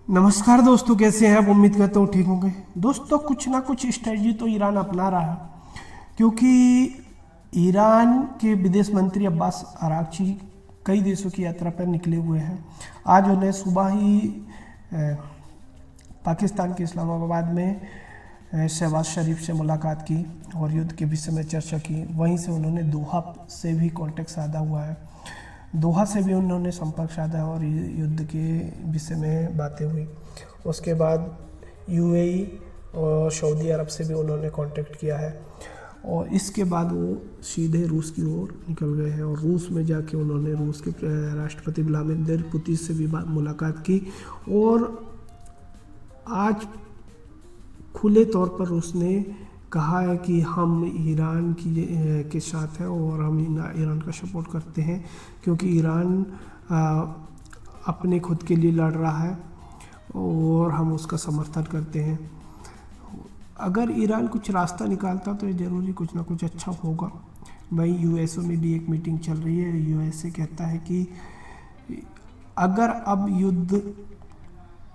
नमस्कार दोस्तों, कैसे हैं आप? उम्मीद करता हूँ ठीक होंगे। दोस्तों, कुछ ना कुछ स्ट्रेटजी तो ईरान अपना रहा है, क्योंकि ईरान के विदेश मंत्री अब्बास अरागची कई देशों की यात्रा पर निकले हुए हैं। आज उन्हें सुबह ही अ, पाकिस्तान के इस्लामाबाद में शहबाज शरीफ से मुलाकात की और युद्ध के विषय में चर्चा की। वहीं से उन्होंने दोहा से भी कॉन्टेक्ट साधा हुआ है। दोहा से भी उन्होंने संपर्क साधा और युद्ध के विषय में बातें हुई। उसके बाद यूएई और सऊदी अरब से भी उन्होंने कांटेक्ट किया है और इसके बाद वो सीधे रूस की ओर निकल गए हैं और रूस में जाके उन्होंने रूस के राष्ट्रपति व्लादिमीर पुतिन से भी मुलाकात की। और आज खुले तौर पर उसने कहा है कि हम ईरान के साथ हैं और हम ईरान का सपोर्ट करते हैं, क्योंकि ईरान अपने खुद के लिए लड़ रहा है और हम उसका समर्थन करते हैं। अगर ईरान कुछ रास्ता निकालता तो ये ज़रूरी कुछ ना कुछ अच्छा होगा। वहीं यूएसओ में भी एक मीटिंग चल रही है। यूएसए कहता है कि अगर अब युद्ध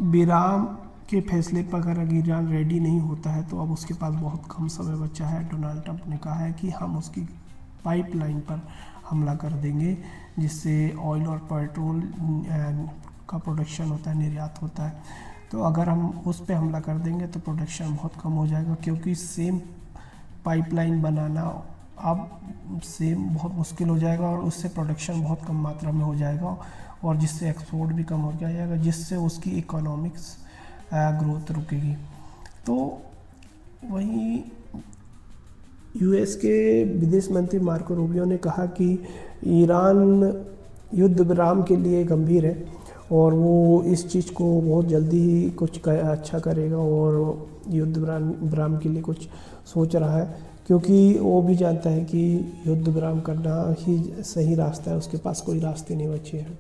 विराम के फैसले पर अगर ईरान रेडी नहीं होता है तो अब उसके पास बहुत कम समय बचा है। डोनाल्ड ट्रंप ने कहा है कि हम उसकी पाइपलाइन पर हमला कर देंगे, जिससे ऑयल और पेट्रोल का प्रोडक्शन होता है, निर्यात होता है। तो अगर हम उस पर हमला कर देंगे तो प्रोडक्शन बहुत कम हो जाएगा, क्योंकि सेम पाइपलाइन बनाना अब सेम बहुत मुश्किल हो जाएगा और उससे प्रोडक्शन बहुत कम मात्रा में हो जाएगा और जिससे एक्सपोर्ट भी कम हो जाएगा, जिससे उसकी इकोनॉमिक्स ग्रोथ रुकेगी। तो वहीं यूएस के विदेश मंत्री मार्को रूबियो ने कहा कि ईरान युद्ध विराम के लिए गंभीर है और वो इस चीज़ को बहुत जल्दी ही कुछ अच्छा करेगा और युद्ध विराम के लिए कुछ सोच रहा है, क्योंकि वो भी जानता है कि युद्ध विराम करना ही सही रास्ता है, उसके पास कोई रास्ते नहीं बचे हैं।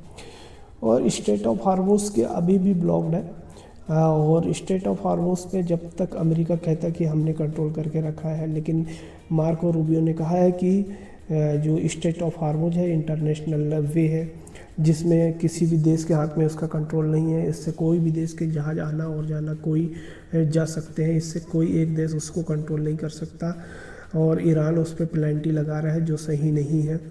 और स्ट्रेट ऑफ हार्मोज के अभी भी ब्लॉक्ड है और स्ट्रेट ऑफ हार्मोज पे जब तक अमेरिका कहता है कि हमने कंट्रोल करके रखा है, लेकिन मार्को रूबियो ने कहा है कि जो स्ट्रेट ऑफ हार्मोज है इंटरनेशनल वे है, जिसमें किसी भी देश के हाथ में उसका कंट्रोल नहीं है। इससे कोई भी देश के जहाज आना और जाना कोई जा सकते हैं, इससे कोई एक देश उसको कंट्रोल नहीं कर सकता और ईरान उस पर पेनल्टी लगा रहा है, जो सही नहीं है।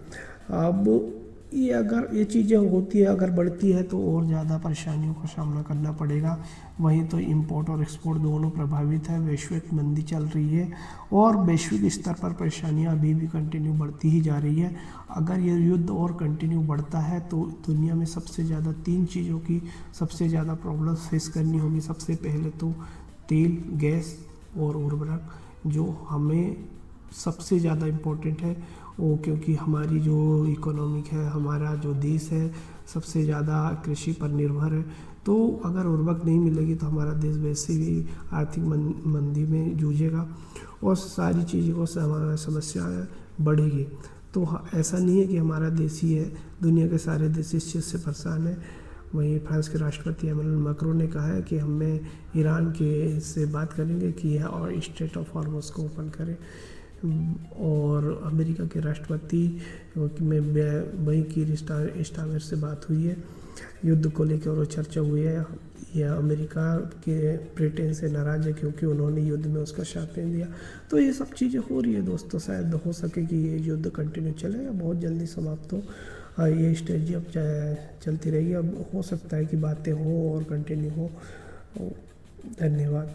अब ये अगर ये चीज़ें होती है, अगर बढ़ती है तो और ज़्यादा परेशानियों का सामना करना पड़ेगा। वहीं तो इंपोर्ट और एक्सपोर्ट दोनों प्रभावित है, वैश्विक मंदी चल रही है और वैश्विक स्तर पर परेशानियां अभी भी कंटिन्यू बढ़ती ही जा रही है। अगर ये युद्ध और कंटिन्यू बढ़ता है तो दुनिया में सबसे ज़्यादा 3 चीज़ों की सबसे ज़्यादा प्रॉब्लम फेस करनी होगी। सबसे पहले तो तेल, गैस और उर्वरक, जो हमें सबसे ज़्यादा इम्पोर्टेंट है वो, क्योंकि हमारी जो इकोनॉमिक है, हमारा जो देश है, सबसे ज़्यादा कृषि पर निर्भर है। तो अगर उर्वरक नहीं मिलेगी तो हमारा देश वैसे भी आर्थिक मंदी में जूझेगा और सारी चीज़ों को समस्याएँ बढ़ेगी। तो ऐसा नहीं है कि हमारा देश ही है, दुनिया के सारे देश इस चीज़ से परेशान है। वहीं फ्रांस के राष्ट्रपति एमैनुअल मैक्रों ने कहा है कि हमें ईरान के से बात करेंगे कि यह और स्ट्रेट ऑफ हार्मोज को ओपन करें। और अमेरिका के राष्ट्रपति में वहीं की स्टारमेर से बात हुई है, युद्ध को लेकर और चर्चा हुई है। यह अमेरिका के ब्रिटेन से नाराज़ है क्योंकि उन्होंने युद्ध में उसका साथ नहीं दिया। तो ये सब चीज़ें हो रही है दोस्तों। शायद हो सके कि ये युद्ध कंटिन्यू चले या बहुत जल्दी समाप्त हो। ये स्ट्रेटजी अब चलती रहेगी। अब हो सकता है कि बातें हो और कंटिन्यू हो। धन्यवाद।